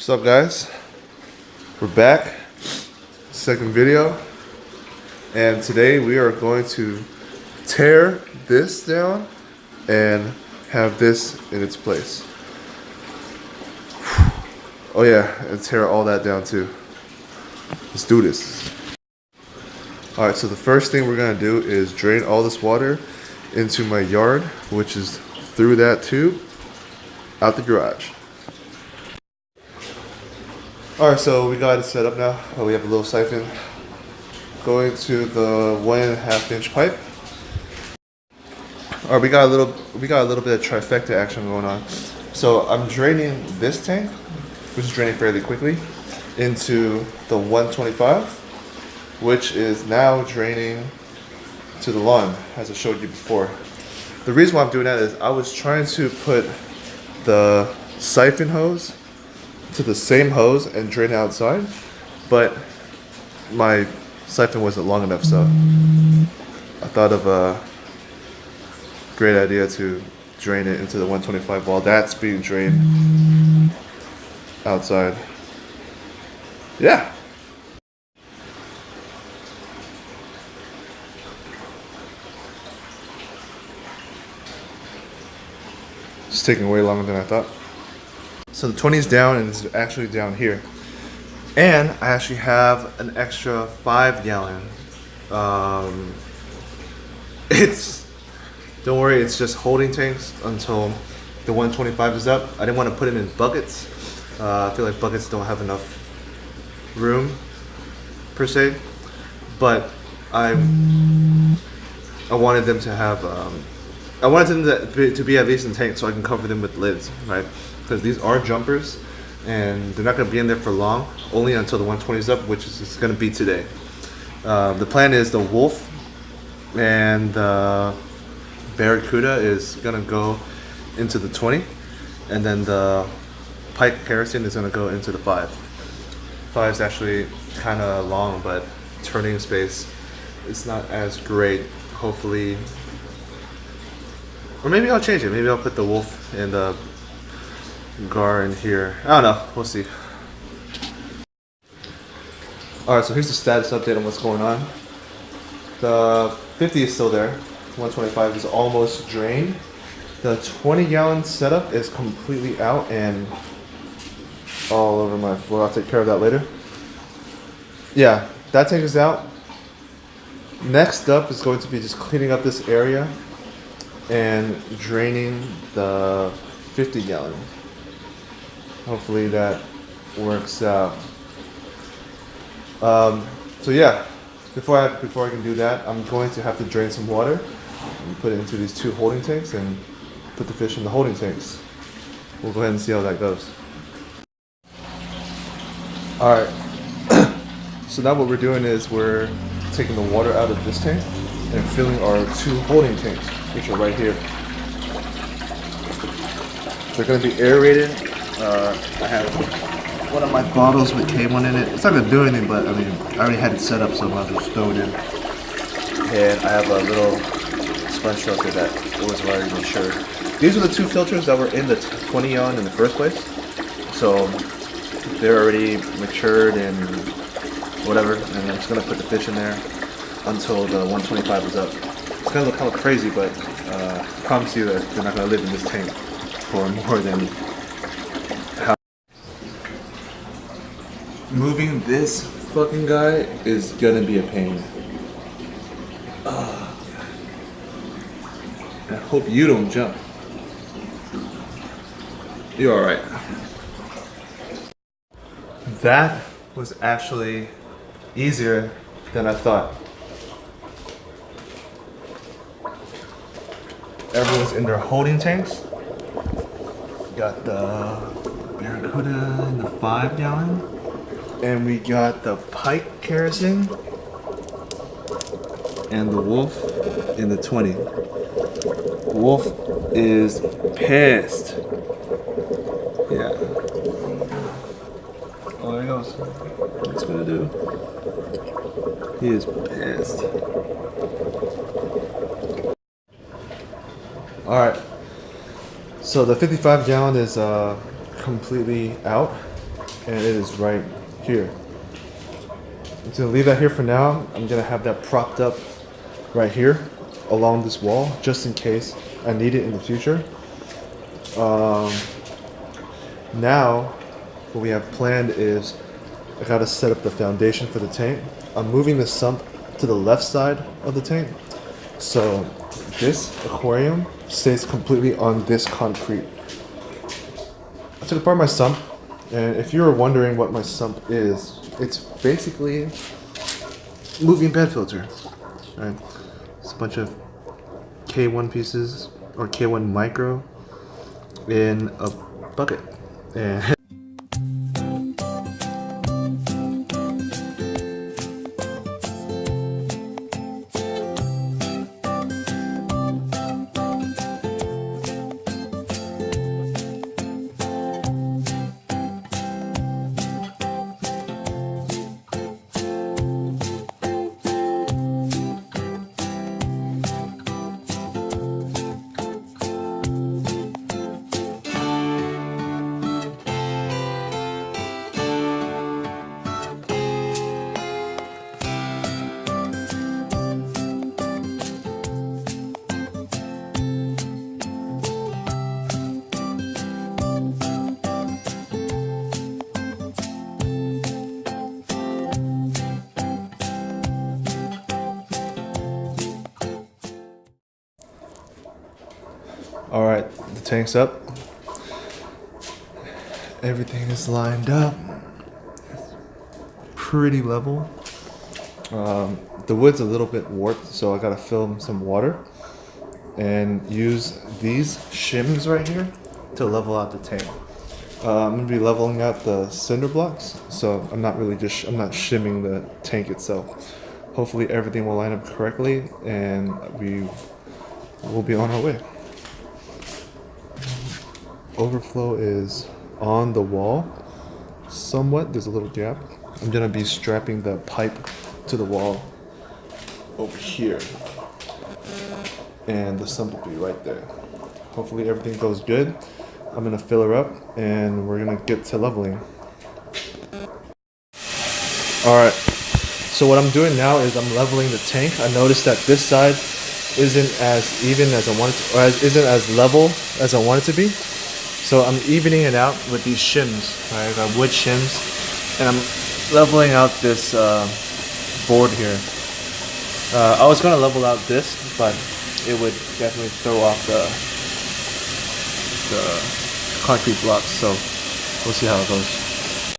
What's up, guys? We're back, second video, and today we are going to tear this down and have this in its place. Oh yeah, and tear all that down too. Let's do this. Alright, so the first thing we're gonna do is drain all this water into my yard, which is through that tube out the garage. Alright, so we got it set up now. We have a little siphon going to the 1.5 inch pipe. Alright, we got a little bit of trifecta action going on. So I'm draining this tank, which is draining fairly quickly, into the 125, which is now draining to the lawn, as I showed you before. The reason why I'm doing that is I was trying to put the siphon hose to the same hose and drain it outside, but my siphon wasn't long enough, so I thought of a great idea to drain it into the 125 while that's being drained outside. Yeah. It's taking way longer than I thought. So the 20 is down and it's actually down here. And I actually have an extra 5 gallon. Don't worry, it's just holding tanks until the 125 is up. I didn't want to put it in buckets. I feel like buckets don't have enough room per se. But I wanted them to have, I wanted them to be at least in tanks so I can cover them with lids, right? Because these are jumpers and they're not going to be in there for long, only until the 120 is up, which is going to be today. The plan is the Wolf and the Barracuda is going to go into the 20, and then the Pike Kerosene is going to go into the 5. 5 is actually kind of long, but turning space is not as great. Hopefully, or maybe I'll change it. Maybe I'll put the Wolf and the Gar in here. I don't know. We'll see. Alright, so here's the status update on what's going on. The 50 is still there. 125 is almost drained. The 20 gallon setup is completely out and all over my floor. I'll take care of that later. Yeah, that tank is out. Next up is going to be just cleaning up this area and draining the 50 gallon. Hopefully that works out. So yeah, before I can do that, I'm going to have to drain some water and put it into these 2 holding tanks and put the fish in the holding tanks. We'll go ahead and see how that goes. Alright, so now what we're doing is we're taking the water out of this tank and filling our 2 holding tanks, which are right here. They're going to be aerated. I have one of my bottles with K1 in it. It's not going to do anything, but I mean, I already had it set up, so I might as well throw it in. And I have a little sponge filter that was already matured. These are the 2 filters that were in the 20 on in the first place. So they're already matured and whatever. And I'm just going to put the fish in there until the 125 is up. It's going to look kind of crazy, but I promise you that they're not going to live in this tank for more than how. Moving this fucking guy is gonna be a pain. I hope you don't jump. You're alright. That was actually easier than I thought. Everyone's in their holding tanks. Got the Barracuda in the 5 gallon. And we got the Pike Kerosene and the Wolf in the 20. Wolf is pissed. Yeah. Oh, there he goes. What's he gonna do? He is pissed. Alright. So the 55 gallon is completely out. and it is right here. I'm just gonna leave that here for now. I'm gonna have that propped up right here along this wall just in case I need it in the future. Now what we have planned is I gotta set up the foundation for the tank. I'm moving the sump to the left side of the tank, so this aquarium stays completely on this concrete. I took apart my sump, and if you were wondering what my sump is, it's basically moving bed filter. Right? It's a bunch of K1 pieces or K1 micro in a bucket. And all right, the tank's up. Everything is lined up. Pretty level. The wood's a little bit warped, so I gotta fill some water and use these shims right here to level out the tank. I'm gonna be leveling out the cinder blocks, so I'm not shimming the tank itself. Hopefully everything will line up correctly and we will be on our way. Overflow is on the wall somewhat. There's a little gap. I'm gonna be strapping the pipe to the wall over here, and the sump will be right there. Hopefully everything goes good. I'm gonna fill her up and we're gonna get to leveling. Alright, so what I'm doing now is I'm leveling the tank. I noticed that this side isn't as even as I want it to, or isn't as level as I want it to be. So I'm evening it out with these shims, right? I got wood shims, and I'm leveling out this board here. I was gonna level out this, but it would definitely throw off the concrete blocks. So we'll see how it goes.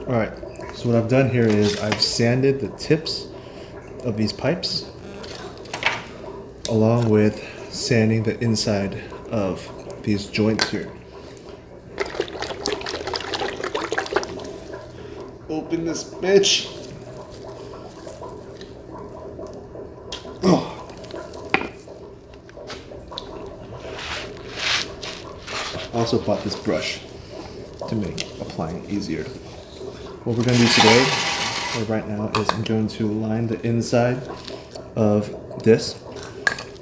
All right. So what I've done here is I've sanded the tips of these pipes, along with sanding the inside of these joints here. Open this bitch. Oh. I also bought this brush to make applying easier. What we're going to do today, or right now, is I'm going to line the inside of this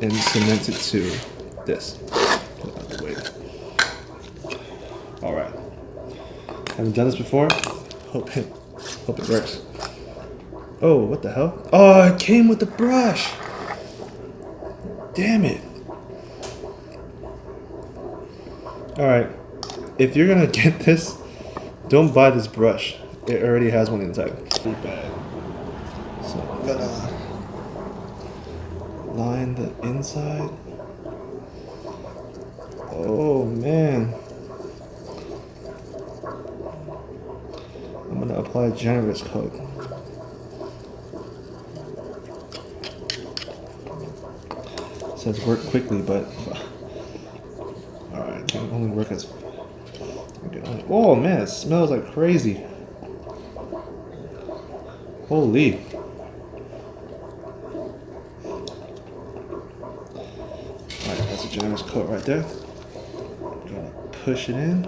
and cement it to this. Put it out of the way. Alright. Haven't done this before. Hope it works. Oh, what the hell? Oh, it came with the brush. Damn it. Alright. If you're gonna get this, don't buy this brush. It already has one inside. Pretty bad. So I'm gonna line the inside. Oh man. I'm gonna apply a generous coat. It says work quickly, but alright, can only work as. Oh man, it smells like crazy. Holy. Alright, that's a generous coat right there. Gonna push it in.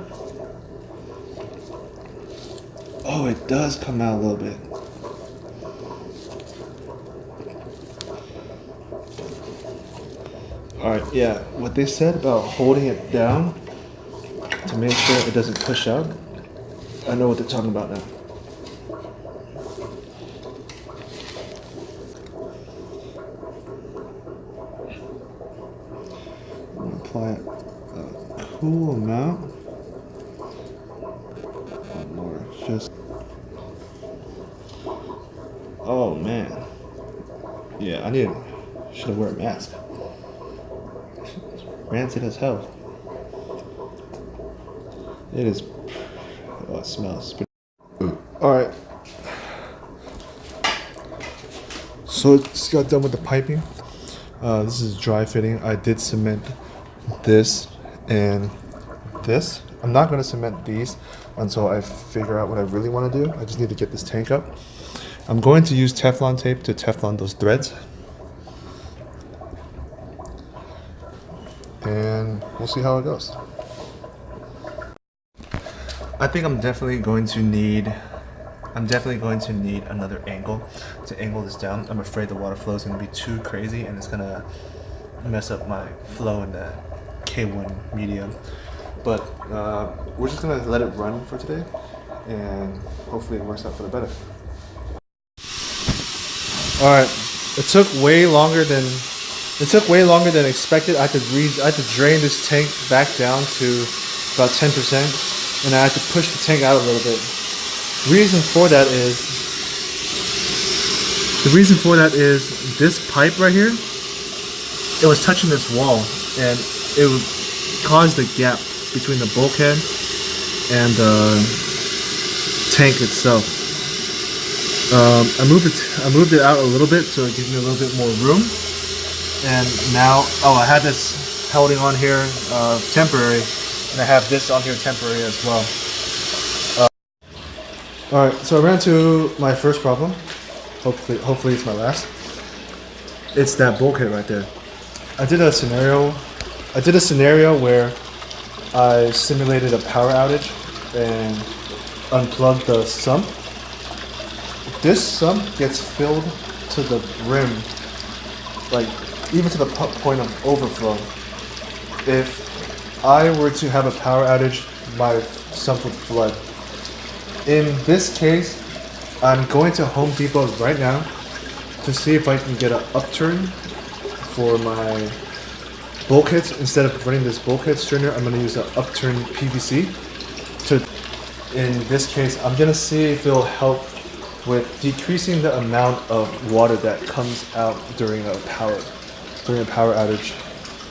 Oh, it does come out a little bit. Alright, yeah, what they said about holding it down to make sure it doesn't push out. I know what they're talking about now. Apply a cool amount. One more, just. Oh man. Yeah, should have wear a mask. Rancid as hell. It is. Oh, it smells. All right. So it just got done with the piping. This is dry fitting. I did cement this and this. I'm not going to cement these until I figure out what I really want to do. I just need to get this tank up. I'm going to use Teflon tape to Teflon those threads. And we'll see how it goes. I think I'm definitely going to need another angle to angle this down. I'm afraid the water flow is going to be too crazy and it's going to mess up my flow in the K1 medium. But we're just going to let it run for today and hopefully it works out for the better. All right, it took way longer than expected. I had to drain this tank back down to about 10%, and I had to push the tank out a little bit. The reason for that is this pipe right here. It was touching this wall, and it would cause the gap between the bulkhead and the tank itself. I moved it out a little bit so it gives me a little bit more room. And now, I had this holding on here temporary, and I have this on here temporary as well. All right, so I ran into my first problem. Hopefully it's my last. It's that bulkhead right there. I did a scenario where I simulated a power outage and unplugged the sump. This sump gets filled to the brim, like even to the point of overflow. If I were to have a power outage, my sump would flood. In this case, I'm going to Home Depot right now to see if I can get an upturn for my bulkheads. Instead of running this bulkhead strainer, I'm going to use an upturn PVC. In this case, I'm going to see if it'll help with decreasing the amount of water that comes out during a power outage.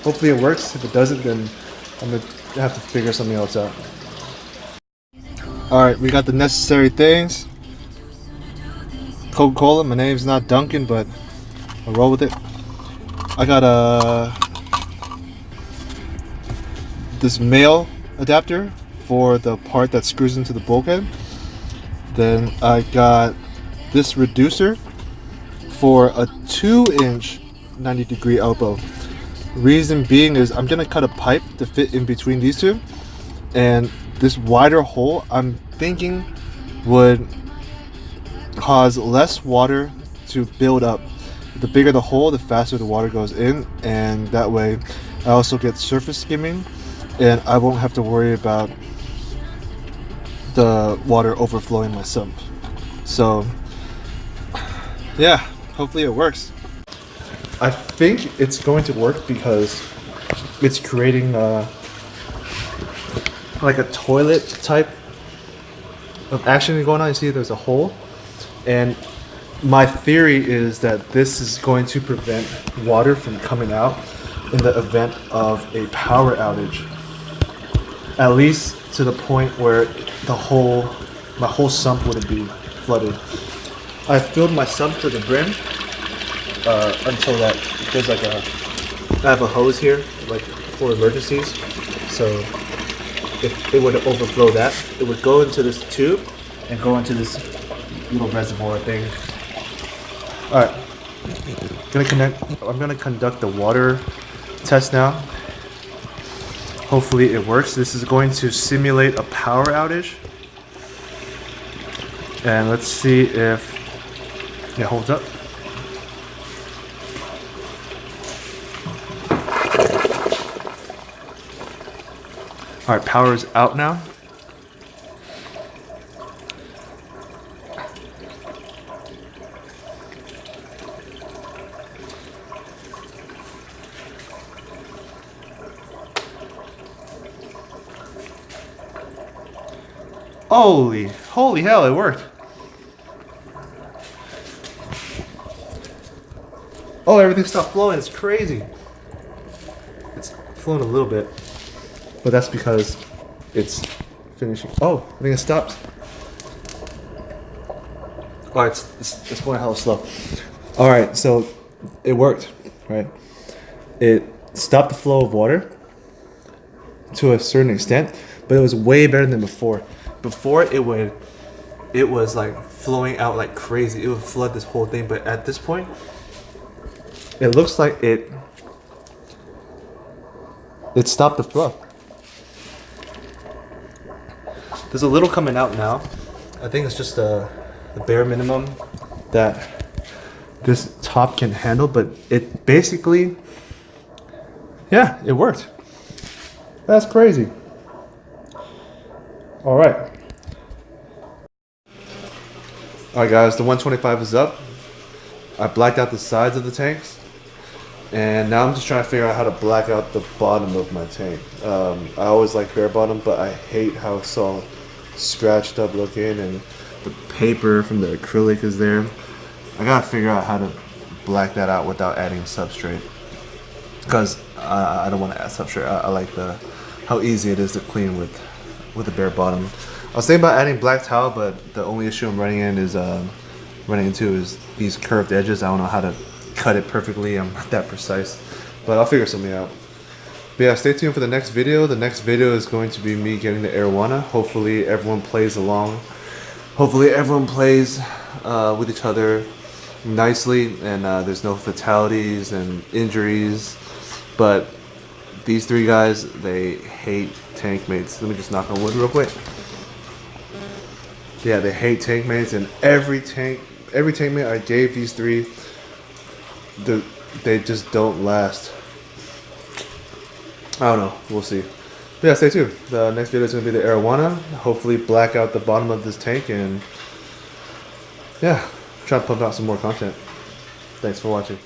Hopefully it works. If it doesn't, then I'm going to have to figure something else out. Alright, we got the necessary things. Coca-Cola. My name's not Duncan, but I'll roll with it. I got this male adapter for the part that screws into the bulkhead. Then I got this reducer for a 2-inch 90-degree elbow. Reason being is I'm gonna cut a pipe to fit in between these two, and this wider hole I'm thinking would cause less water to build up. The bigger the hole, the faster the water goes in, and that way I also get surface skimming and I won't have to worry about the water overflowing my sump. So yeah, hopefully it works. I think it's going to work because it's creating like a toilet type of action going on. You see there's a hole, and my theory is that this is going to prevent water from coming out in the event of a power outage, at least to the point where my whole sump wouldn't be flooded. I filled my sump to the brim until that there's like I have a hose here like for emergencies, so if it were to overflow that, it would go into this tube and go into this little reservoir thing. Alright, I'm gonna conduct the water test now. Hopefully it works. This is going to simulate a power outage. And let's see if it holds up. Alright, power is out now. Holy hell, it worked. Oh, everything stopped flowing. It's crazy. It's flowing a little bit, but that's because it's finishing. Oh, I think it stopped. Oh, it's going hella slow. All right, so it worked, right? It stopped the flow of water to a certain extent, but it was way better than before. Before it was like flowing out like crazy. It would flood this whole thing, but at this point, it looks like it stopped the flow. There's a little coming out now. I think it's just the bare minimum that this top can handle, but it basically, yeah, it worked. That's crazy. All right. All right, guys, the 125 is up. I blacked out the sides of the tanks, and now I'm just trying to figure out how to black out the bottom of my tank. I always like bare bottom, but I hate how it's all scratched up looking, and the paper from the acrylic is there. I gotta figure out how to black that out without adding substrate, because I don't want to add substrate. I like how easy it is to clean with a bare bottom. I was thinking about adding black towel, but the only issue I'm running into is these curved edges. I don't know how to cut it perfectly. I'm not that precise, but I'll figure something out. But yeah, stay tuned for the next video. The next video is going to be me getting the arowana. Hopefully everyone plays along. Hopefully everyone plays with each other nicely, and there's no fatalities and injuries. But these three guys, they hate tank mates. Let me just knock on wood real quick. Yeah, they hate tank mates, and every tank mate I gave these three, they just don't last. I don't know. We'll see. But yeah, stay tuned. The next video is going to be the arowana. Hopefully black out the bottom of this tank, and yeah, try to pump out some more content. Thanks for watching.